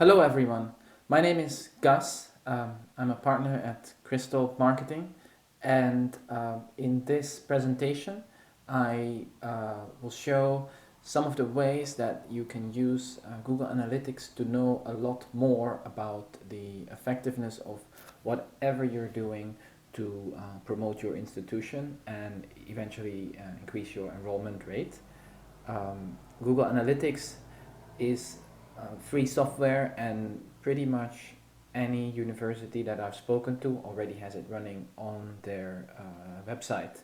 Hello, everyone. My name is Gus. I'm a partner at Crystal Marketing, and in this presentation, I will show some of the ways that you can use Google Analytics to know a lot more about the effectiveness of whatever you're doing to promote your institution and eventually increase your enrollment rate. Google Analytics is free software, and pretty much any university that I've spoken to already has it running on their website.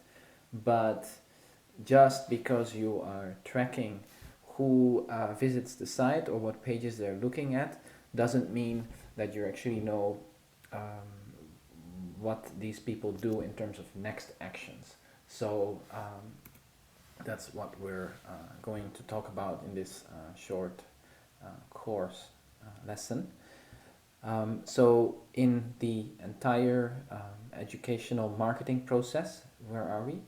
But just because you are tracking who visits the site or what pages they're looking at doesn't mean that you actually know what these people do in terms of next actions. So that's what we're going to talk about in this short course lesson. So in the entire educational marketing process, where are we?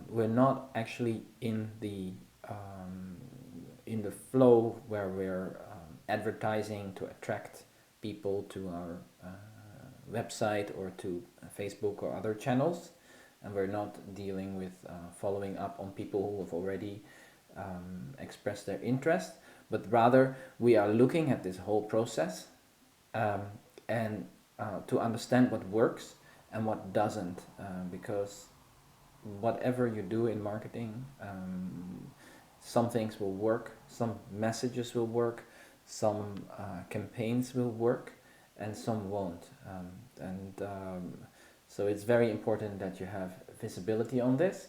We're not actually in the flow where we're advertising to attract people to our website or to Facebook or other channels, and we're not dealing with following up on people who have already expressed their interest, but rather we are looking at this whole process um, and to understand what works and what doesn't, because whatever you do in marketing, some things will work, some messages will work, some campaigns will work, and some won't. And so it's very important that you have visibility on this.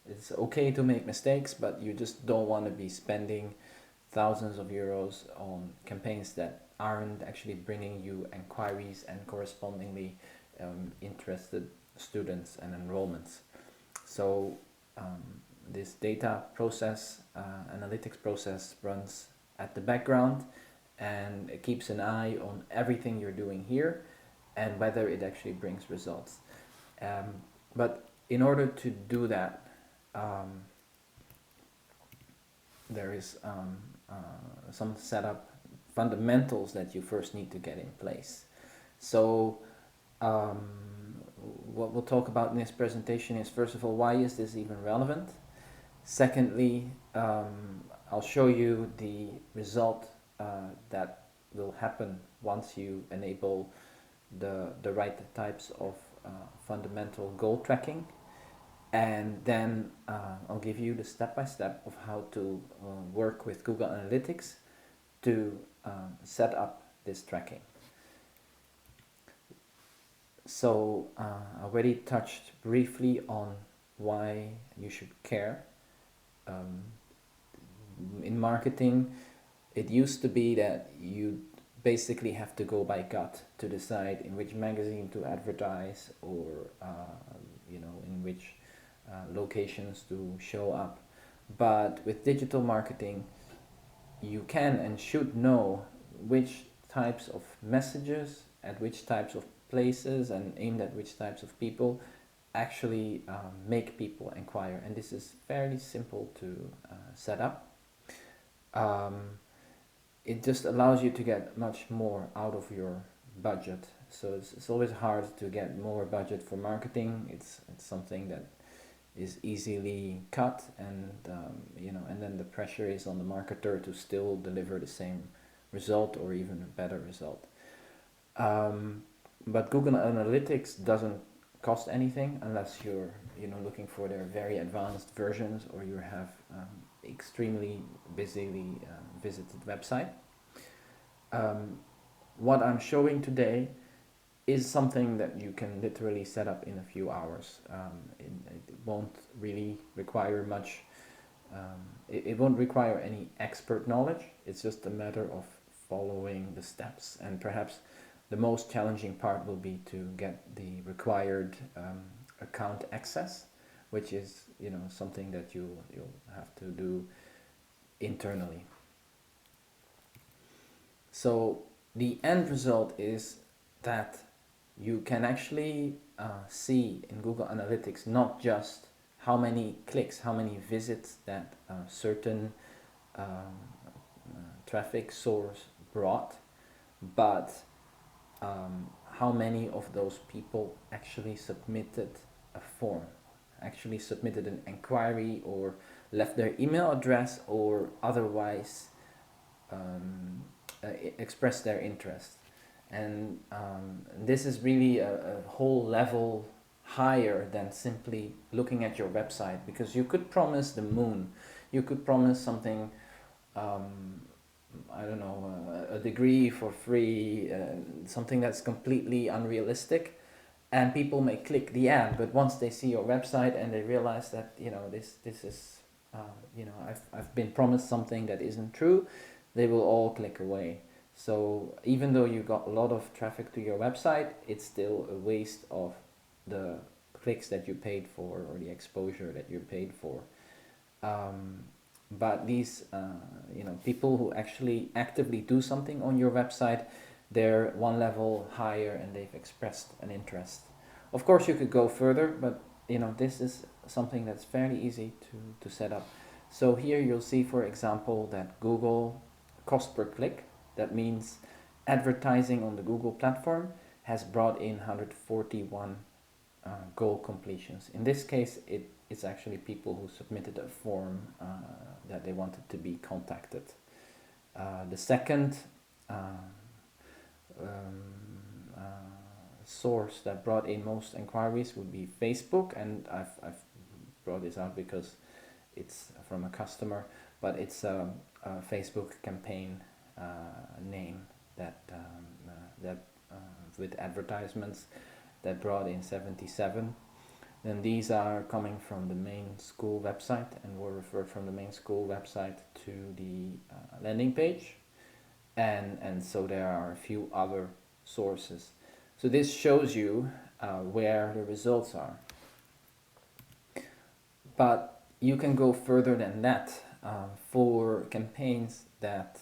It's okay to make mistakes, but you just don't want to be spending thousands of euros on campaigns that aren't actually bringing you inquiries and correspondingly interested students and enrollments. So this data process, analytics process runs at the background, and it keeps an eye on everything you're doing here and whether it actually brings results. But in order to do that, um, there is some setup fundamentals that you first need to get in place. So um, what we'll talk about in this presentation is, first of all, why is this even relevant? Secondly, I'll show you the result that will happen once you enable the right types of fundamental goal tracking. And then I'll give you the step-by-step of how to work with Google Analytics to set up this tracking. So I already touched briefly on why you should care. Um, in marketing, it used to be that you basically have to go by gut to decide in which magazine to advertise, or in which locations to show up. But with digital marketing, you can and should know which types of messages at which types of places and aimed at which types of people actually make people inquire, and this is fairly simple to set up. um, it just allows you to get much more out of your budget. So it's always hard to get more budget for marketing. It's something that is easily cut, and and then the pressure is on the marketer to still deliver the same result or even a better result. Um, but Google Analytics doesn't cost anything unless you're looking for their very advanced versions, or you have extremely busily visited website. Um, what I'm showing today is something that you can literally set up in a few hours. It won't really require much. It won't require any expert knowledge. It's just a matter of following the steps, and perhaps the most challenging part will be to get the required account access, which is something that you'll have to do internally. So the end result is that you can actually see in Google Analytics not just how many clicks, how many visits that certain traffic source brought, but how many of those people actually submitted a form, actually submitted an inquiry, or left their email address, or otherwise um, expressed their interest. And this is really a whole level higher than simply looking at your website, because you could promise the moon, you could promise something, um, I don't know, a degree for free, something that's completely unrealistic, and people may click the ad. But once they see your website and they realize that, you know, this is, I've been promised something that isn't true, they will all click away. So even though you got a lot of traffic to your website, it's still a waste of the clicks that you paid for, or the exposure that you paid for. Um, but these, people who actually actively do something on your website, they're one level higher and they've expressed an interest. Of course, you could go further, but this is something that's fairly easy to set up. So here you'll see, for example, that Google cost per click, that means advertising on the Google platform, has brought in 141 goal completions. In this case, it's actually people who submitted a form that they wanted to be contacted. The second uh, um, uh, source that brought in most inquiries would be Facebook, and I've brought this out because it's from a customer, but it's a Facebook campaign name that that with advertisements that brought in 77. Then these are coming from the main school website and were referred from the main school website to the landing page. And so there are a few other sources. So this shows you where the results are. But you can go further than that for campaigns that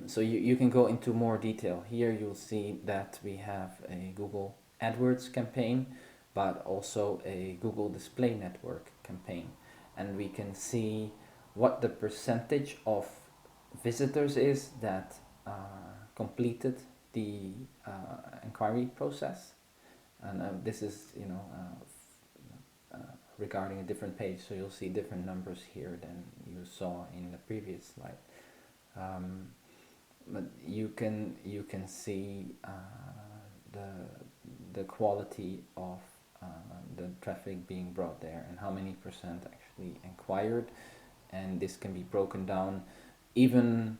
so you can go into more detail. Here you'll see that we have a Google AdWords campaign, but also a Google Display Network campaign. And we can see what the percentage of visitors is that completed the inquiry process. And this is, regarding a different page, so you'll see different numbers here than you saw in the previous slide. But you can see the quality of the traffic being brought there, and how many percent actually inquired. And this can be broken down even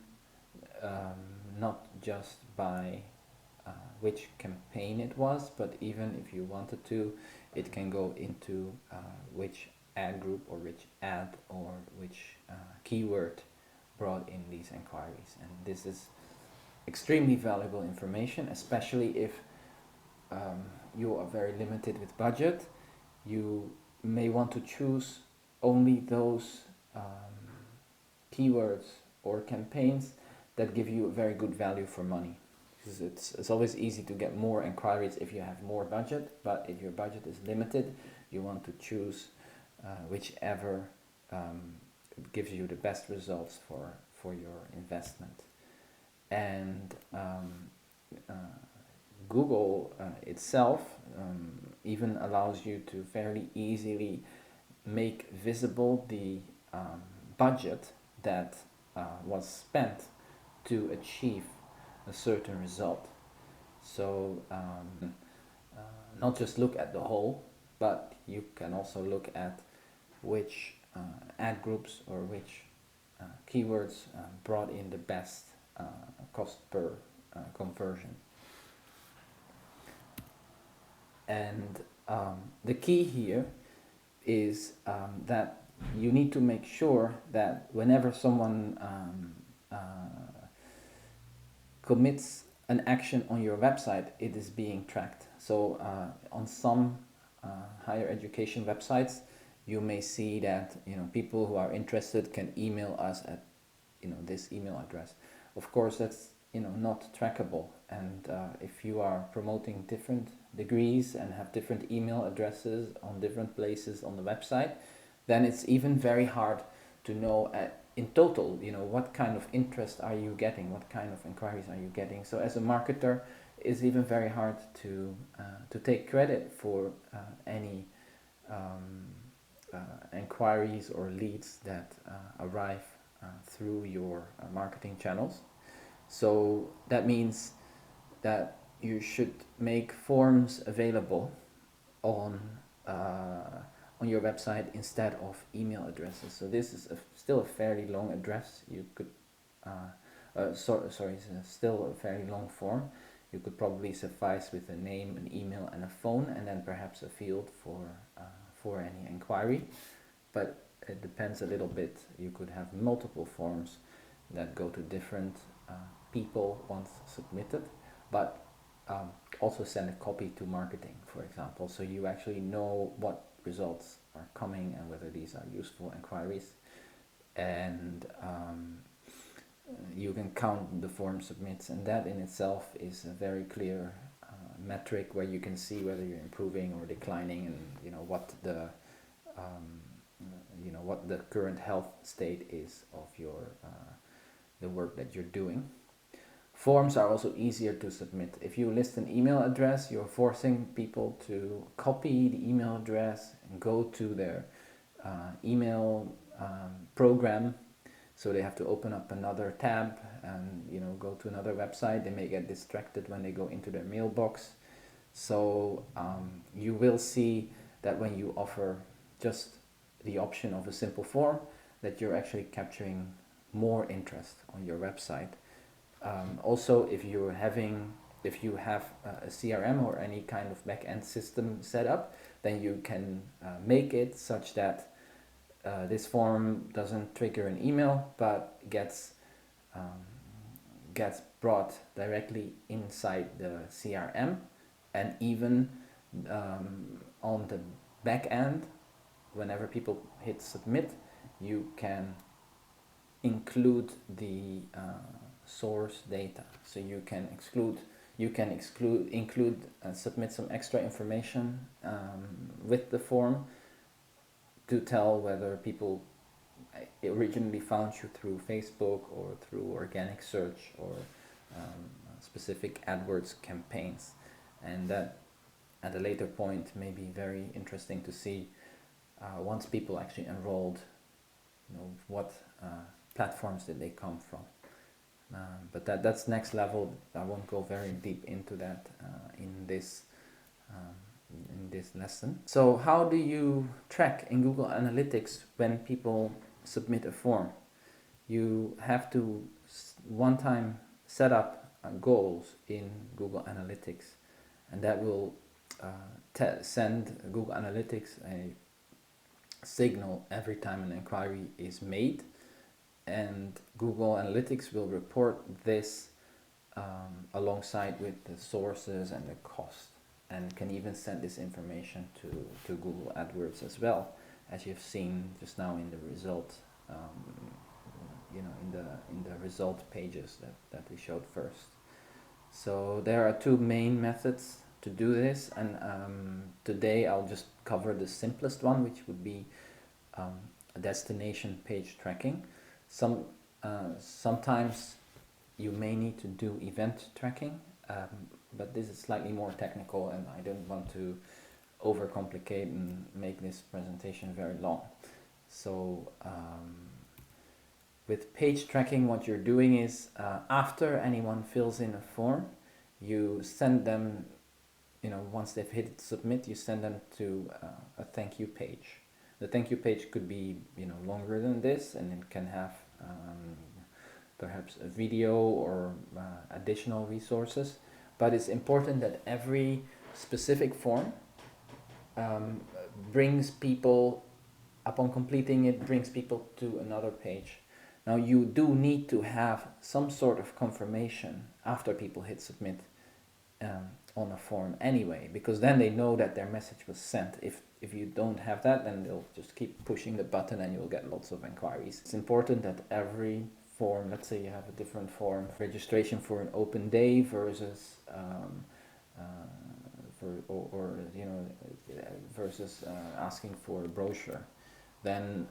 not just by which campaign it was, but even if you wanted to, it can go into which ad group, or which ad, or which keyword brought in these inquiries. And this is extremely valuable information, especially if you are very limited with budget. You may want to choose only those keywords or campaigns that give you a very good value for money. Because it's always easy to get more inquiries if you have more budget, but if your budget is limited, you want to choose whichever gives you the best results for your investment. And Google itself even allows you to fairly easily make visible the budget that was spent to achieve a certain result. So not just look at the whole, but you can also look at which ad groups or which keywords brought in the best cost per conversion. And the key here is that you need to make sure that whenever someone commits an action on your website, it is being tracked. So on some higher education websites, you may see that people who are interested can email us at this email address. Of course, that's not trackable. And if you are promoting different degrees and have different email addresses on different places on the website, then it's even very hard to know at in total, what kind of interest are you getting? What kind of inquiries are you getting? So as a marketer, it's even very hard to take credit for any um, inquiries or leads that arrive through your marketing channels. So that means that you should make forms available on uh, on your website instead of email addresses. So this is still a fairly long address. You could sorry, it's still a fairly long form. You could probably suffice with a name, an email, and a phone, and then perhaps a field for any inquiry. But it depends a little bit. You could have multiple forms that go to different people once submitted, but um, also send a copy to marketing, for example, so you actually know what results are coming and whether these are useful inquiries. And you can count the form submits, and that in itself is a very clear metric where you can see whether you're improving or declining, and um, what the current health state is of your the work that you're doing. Forms are also easier to submit. If you list an email address, you're forcing people to copy the email address and go to their email program. So they have to open up another tab and go to another website. They may get distracted when they go into their mailbox. So you will see that when you offer just the option of a simple form, that you're actually capturing more interest on your website. Also, if you have a CRM or any kind of back-end system set up, then you can make it such that this form doesn't trigger an email, but um, gets brought directly inside the CRM, and even on the back end, whenever people hit submit, you can include the source data. So you can include submit some extra information with the form to tell whether people originally found you through Facebook or through organic search or specific AdWords campaigns. And that at a later point may be very interesting to see once people actually enrolled, what platforms did they come from. But that's next level. I won't go very deep into that in this lesson. So how do you track in Google Analytics when people submit a form? You have to one time set up goals in Google Analytics, and that will send Google Analytics a signal every time an inquiry is made, and Google Analytics will report this alongside with the sources and the cost, and can even send this information to Google AdWords as well, as you've seen just now in the result, in the result pages that we showed first. So there are two main methods to do this, and today I'll just cover the simplest one, which would be a destination page tracking. Sometimes you may need to do event tracking, but this is slightly more technical, and I don't want to overcomplicate and make this presentation very long. So with page tracking, what you're doing is after anyone fills in a form, you send them, once they've hit submit, you send them to a thank you page. The thank you page could be longer than this, and it can have perhaps a video or additional resources. But it's important that every specific form brings people, upon completing it, brings people to another page. Now you do need to have some sort of confirmation after people hit submit on a form anyway, because then they know that their message was sent. If you don't have that, then they'll just keep pushing the button and you'll get lots of inquiries. It's important that every form, let's say you have a different form, registration for an open day versus versus asking for a brochure, then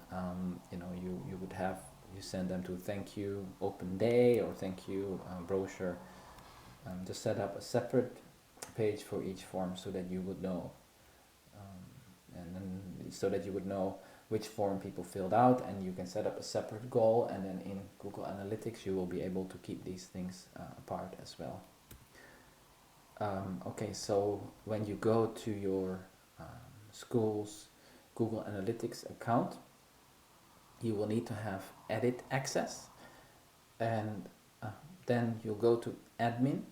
you would have you send them to thank you open day or thank you brochure. Just set up a separate page for each form so that you would know, and then so that you would know which form people filled out, and you can set up a separate goal, and then in Google Analytics you will be able to keep these things apart as well. Okay, so when you go to your school's Google Analytics account, you will need to have edit access, and then you'll go to admin,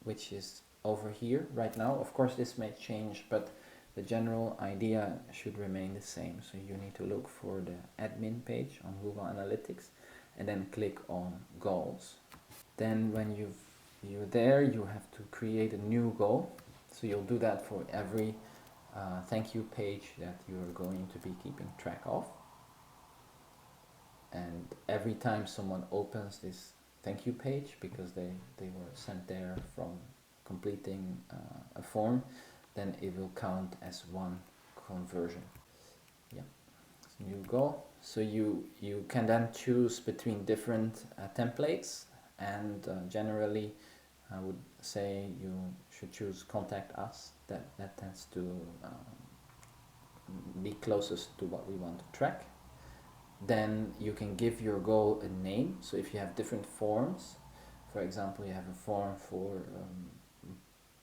which is over here right now. Of course this may change, but the general idea should remain the same. So you need to look for the admin page on Google Analytics and then click on goals. Then when you're there, you have to create a new goal. So you'll do that for every thank you page that you're going to be keeping track of. And every time someone opens this thank you page, because they were sent there from completing a form, then it will count as one conversion. Yeah, new goal. So you can then choose between different templates, and generally I would say you should choose contact us. That tends to be closest to what we want to track. Then you can give your goal a name. So if you have different forms, for example, you have a form for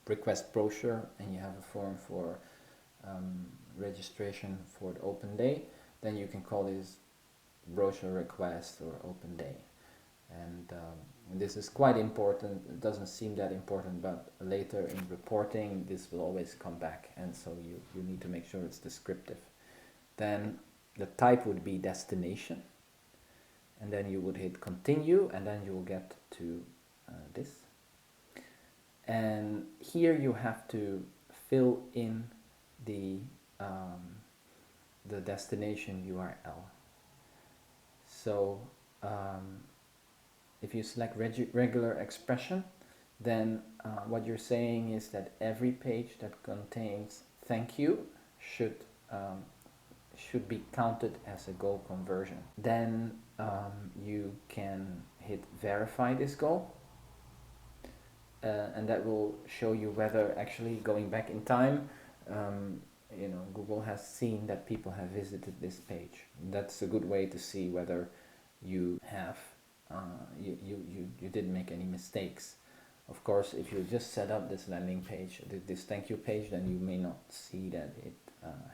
request brochure and you have a form for registration for the open day, then you can call this brochure request or open day. And this is quite important. It doesn't seem that important, but later in reporting this will always come back, and so you need to make sure it's descriptive. Then the type would be destination, and then you would hit continue, and then you will get to this. And here you have to fill in the destination URL. So if you select regular expression, then what you're saying is that every page that contains thank you should be counted as a goal conversion. Then you can hit verify this goal, and that will show you whether actually going back in time, Google has seen that people have visited this page. That's a good way to see whether you have you didn't make any mistakes. Of course, if you just set up this landing page, this thank you page, then you may not see that it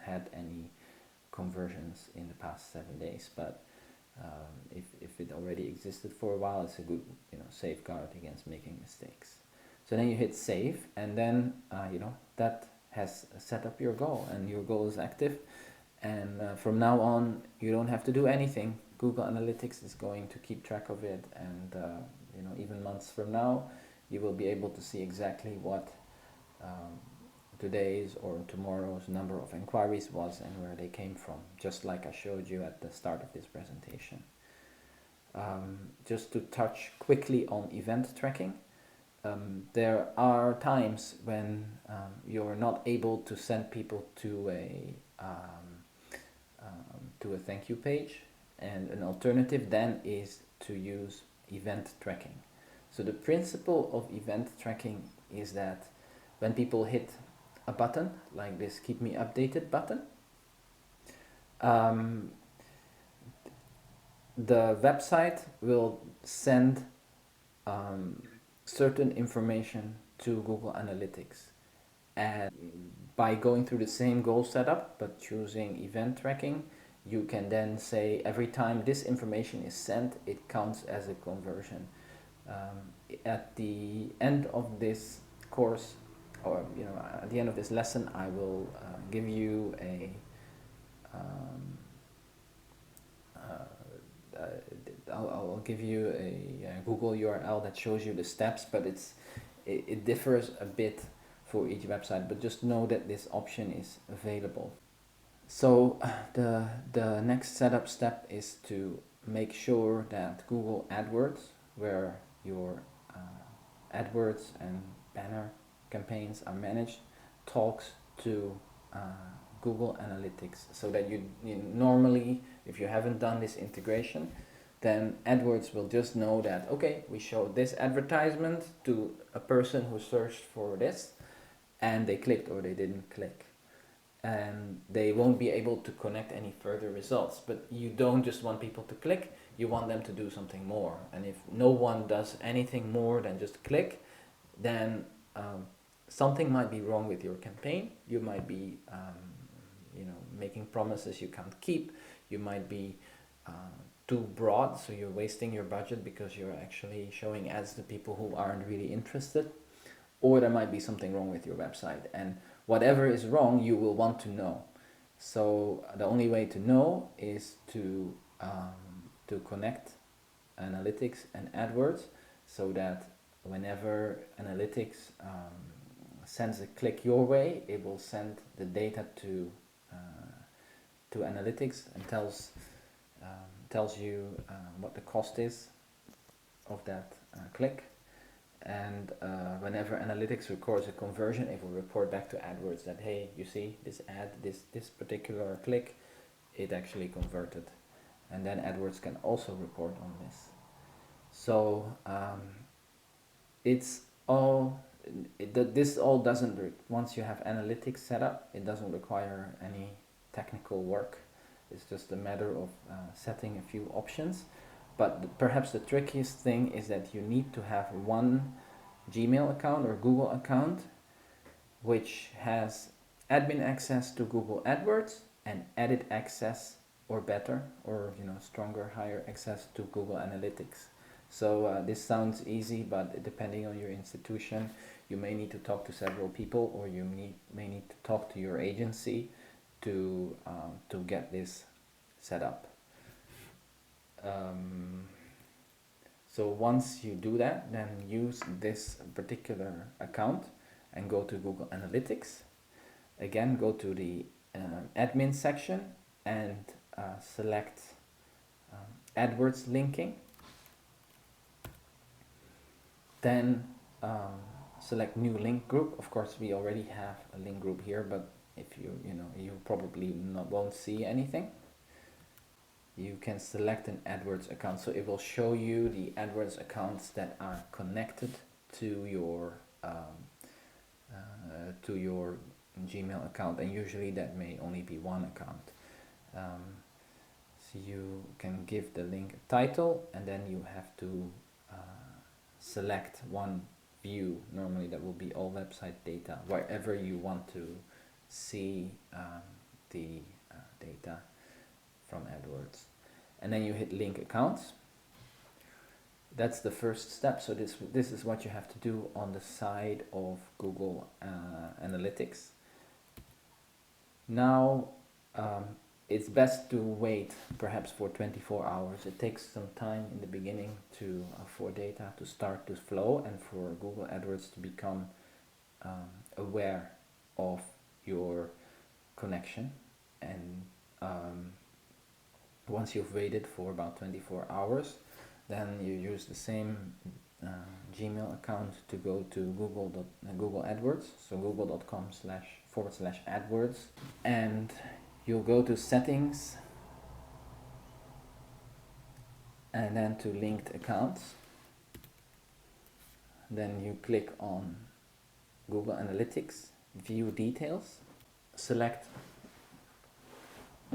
had any conversions in the past 7 days. But if it already existed for a while, it's a good safeguard against making mistakes. So then you hit save, and then that has set up your goal, and your goal is active. And from now on, you don't have to do anything. Google Analytics is going to keep track of it, and even months from now, you will be able to see exactly what today's or tomorrow's number of inquiries was and where they came from, just like I showed you at the start of this presentation. Just to touch quickly on event tracking, there are times when you're not able to send people to a thank you page, and an alternative then is to use event tracking. So the principle of event tracking is that when people hit a button like this keep me updated button, the website will send certain information to Google Analytics, and by going through the same goal setup but choosing event tracking, you can then say every time this information is sent, it counts as a conversion. At the end of this course, or at the end of this lesson, I will give you I'll give you a Google URL that shows you the steps, but it differs a bit for each website, but just know that this option is available. So the next setup step is to make sure that Google AdWords, where your AdWords and banner campaigns are managed, talks to Google Analytics, so that you normally, if you haven't done this integration, then AdWords will just know that, okay, we showed this advertisement to a person who searched for this, and they clicked or they didn't click. And they won't be able to connect any further results. But you don't just want people to click, you want them to do something more. And if no one does anything more than just click, then something might be wrong with your campaign. You might be making promises you can't keep. You might be too broad, so you're wasting your budget because you're actually showing ads to people who aren't really interested. Or there might be something wrong with your website, and whatever is wrong you will want to know. So the only way to know is to connect analytics and AdWords, so that whenever analytics sends a click your way, it will send the data to analytics and tells you what the cost is of that click. And whenever analytics records a conversion, it will report back to AdWords that, hey, you see this ad, this particular click, it actually converted. And then AdWords can also report on this. So it's all this all doesn't once you have analytics set up, it doesn't require any technical work. It's just a matter of setting a few options. But perhaps the trickiest thing is that you need to have one Gmail account or Google account which has admin access to Google AdWords and edit access, or better, or stronger, higher access to Google Analytics. So this sounds easy, but depending on your institution, you may need to talk to several people, or you may need to talk to your agency to get this set up. So once you do that, then use this particular account and go to Google Analytics. Again, go to the admin section and select AdWords linking. Then select new link group. Of course, we already have a link group here, but if you probably won't see anything. You can select an AdWords account, so it will show you the AdWords accounts that are connected to your Gmail account, and usually that may only be one account. So you can give the link a title, and then you have to select one view. Normally that will be all website data, wherever you want to see the data from AdWords. And then you hit link accounts. That's the first step. So this is what you have to do on the side of Google Analytics. Now it's best to wait perhaps for 24 hours. It takes some time in the beginning for data to start to flow and for Google AdWords to become aware of your connection. And once you've waited for about 24 hours, then you use the same Gmail account to go to Google AdWords, so google.com//AdWords, and you'll go to settings and then to linked accounts. Then you click on Google Analytics, view details, select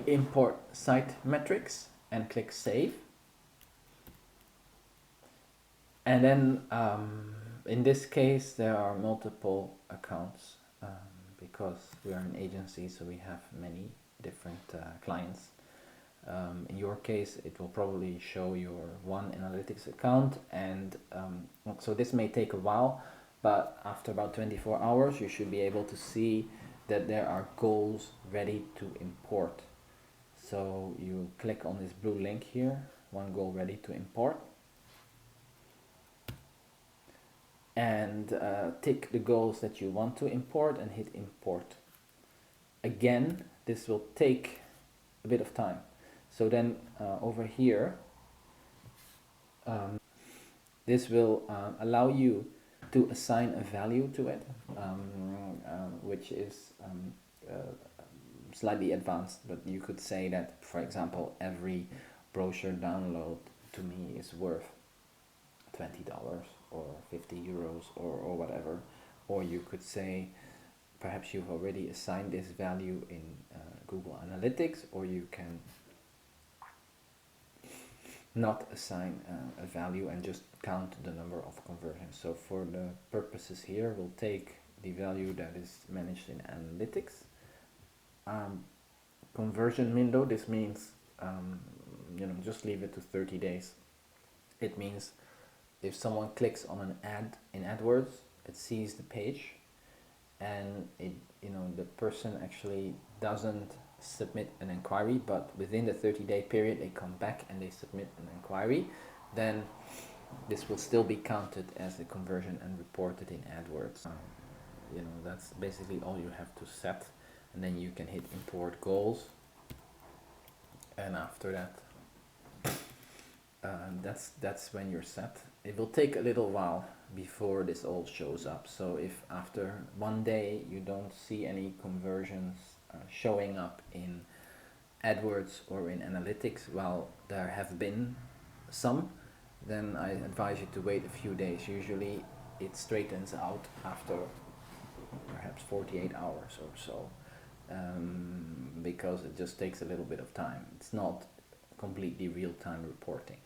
import site metrics and click save. And then in this case there are multiple accounts because we are an agency, so we have many different clients. In your case it will probably show your one analytics account, and so this may take a while, but after about 24 hours you should be able to see that there are goals ready to import. So you click on this blue link here, one goal ready to import, and tick the goals that you want to import and hit import. Again, this will take a bit of time. So then over here, this will allow you to assign a value to it, which is slightly advanced, but you could say that, for example, every brochure download to me is worth $20 or €50 or whatever. Or you could say perhaps you've already assigned this value in Google Analytics, or you can not assign a value and just count the number of conversions. So for the purposes here, we'll take the value that is managed in Analytics. Conversion window, this means just leave it to 30 days. It means if someone clicks on an ad in AdWords, it sees the page, and the person actually doesn't submit an inquiry, but within the 30-day period they come back and they submit an inquiry, then this will still be counted as a conversion and reported in AdWords. That's basically all you have to set, and then you can hit import goals, and after that that's when you're set. It will take a little while before this all shows up. So if after one day you don't see any conversions showing up in AdWords or in Analytics, well, there have been some, then I advise you to wait a few days. Usually it straightens out after perhaps 48 hours or so, because it just takes a little bit of time. It's not completely real-time reporting.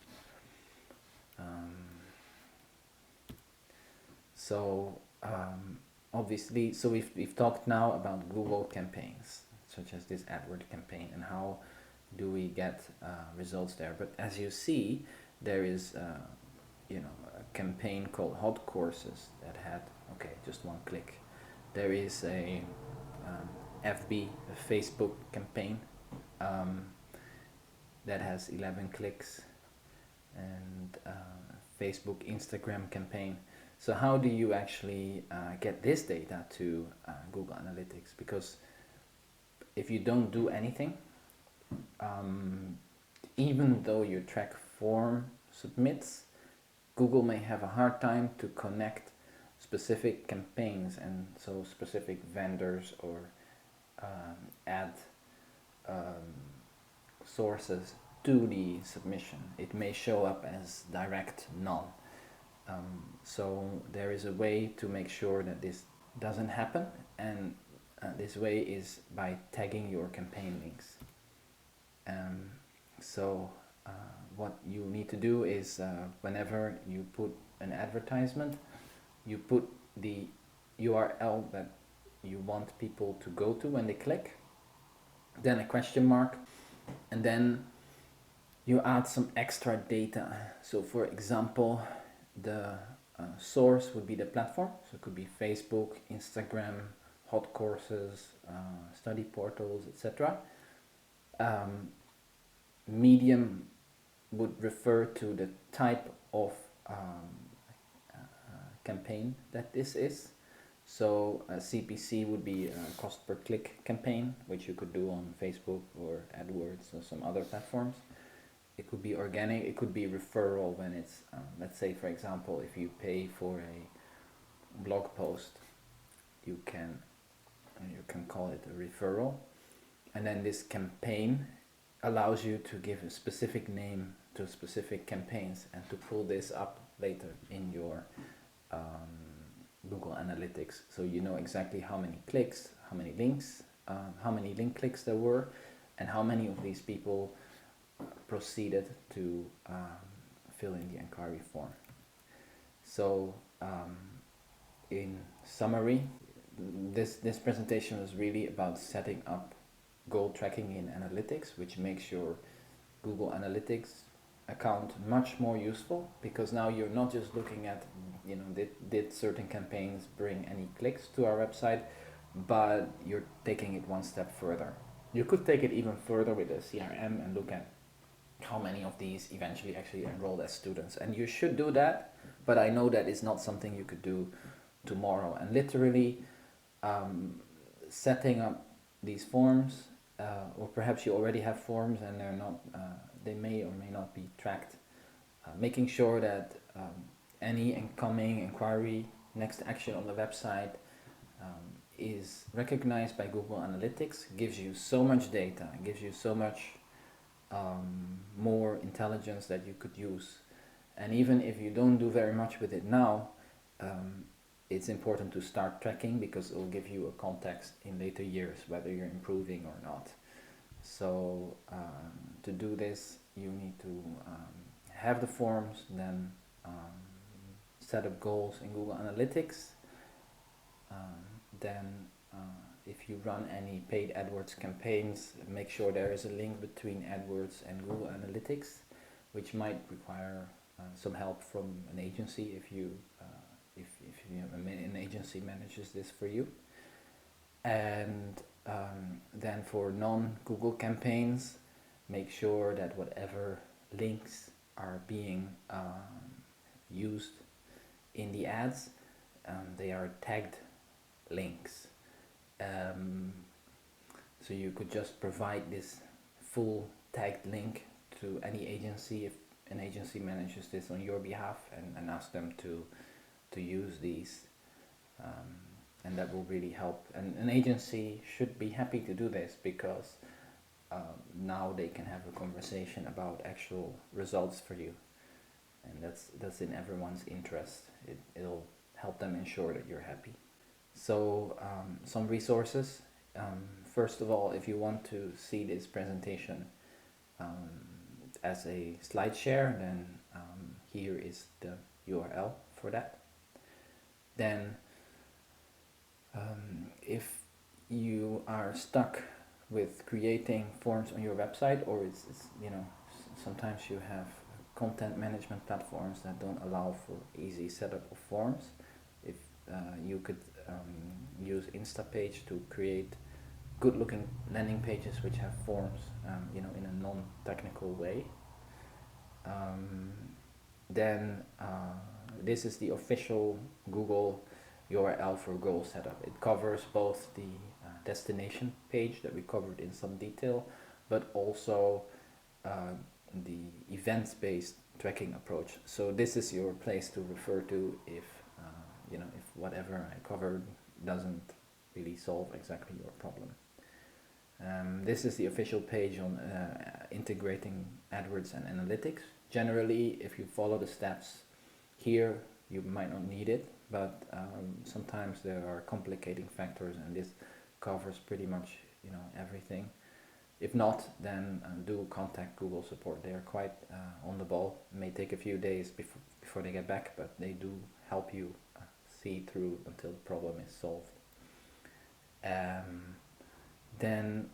Obviously, so we've talked now about Google campaigns, such as this AdWords campaign, and how do we get results there. But as you see, there is a campaign called Hot Courses that had, just one click. There is a FB, a Facebook campaign that has 11 clicks, and Facebook Instagram campaign. So how do you actually get this data to Google Analytics? Because if you don't do anything, even though your track form submits, Google may have a hard time to connect specific campaigns and so specific vendors or ad sources to the submission. It may show up as direct none. So there is a way to make sure that this doesn't happen, and this way is by tagging your campaign links. What you need to do is whenever you put an advertisement, you put the URL that you want people to go to when they click, then a question mark, and then you add some extra data. So for example, the source would be the platform, so it could be Facebook, Instagram, Hot Courses, study portals, etc. Medium would refer to the type of campaign that this is. So a CPC would be a cost per click campaign, which you could do on Facebook or AdWords or some other platforms. It could be organic, it could be referral when it's, let's say for example, if you pay for a blog post, you can call it a referral. And then this campaign allows you to give a specific name to specific campaigns and to pull this up later in your Google Analytics. So you know exactly how many clicks, how many links, how many link clicks there were, and how many of these people proceeded to fill in the inquiry form. So in summary, this presentation was really about setting up goal tracking in Analytics, which makes your Google Analytics account much more useful, because now you're not just looking at, did certain campaigns bring any clicks to our website, but you're taking it one step further. You could take it even further with a CRM and look at how many of these eventually actually enrolled as students, and you should do that, but I know that it's not something you could do tomorrow. And literally setting up these forms, or perhaps you already have forms and they're not, they may or may not be tracked, making sure that any incoming inquiry, next action on the website is recognized by Google Analytics gives you so much data, gives you so much more intelligence that you could use. And even if you don't do very much with it now, um, it's important to start tracking because it will give you a context in later years whether you're improving or not. So to do this, you need to have the forms, then set up goals in Google Analytics. Then if you run any paid AdWords campaigns, make sure there is a link between AdWords and Google Analytics, which might require some help from an agency if you have an agency manages this for you. And then for non-Google campaigns, make sure that whatever links are being used in the ads, they are tagged links. So you could just provide this full tagged link to any agency if an agency manages this on your behalf, and ask them to use these. And that will really help. And an agency should be happy to do this because now they can have a conversation about actual results for you, and that's in everyone's interest. It'll help them ensure that you're happy. So some resources. First of all, if you want to see this presentation as a slide share, then here is the URL for that. Then if you are stuck with creating forms on your website, or it's sometimes you have content management platforms that don't allow for easy setup of forms, if you could use Instapage to create good looking landing pages which have forms in a non-technical way. Then this is the official Google URL for goal setup. It covers both the destination page that we covered in some detail, but also the events-based tracking approach. So this is your place to refer to if if whatever I covered doesn't really solve exactly your problem. This is the official page on integrating AdWords and analytics. Generally, if you follow the steps here, you might not need it, but sometimes there are complicating factors, and this covers pretty much everything. If not, then do contact Google support. They are quite on the ball. It may take a few days before they get back, but they do help you see through until the problem is solved. Then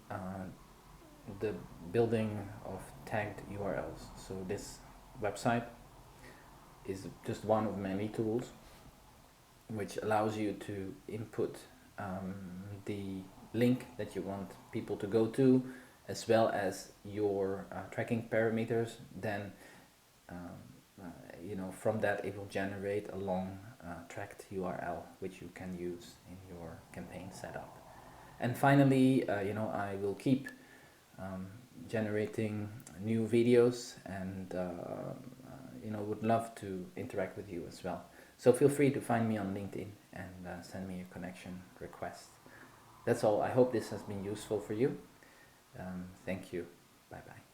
the building of tagged URLs. So this website is just one of many tools which allows you to input the link that you want people to go to, as well as your tracking parameters. Then from that it will generate a long tracked URL which you can use in your campaign setup. And finally, I will keep generating new videos, and would love to interact with you as well. So feel free to find me on LinkedIn and send me a connection request. That's all. I hope this has been useful for you. Thank you. Bye bye.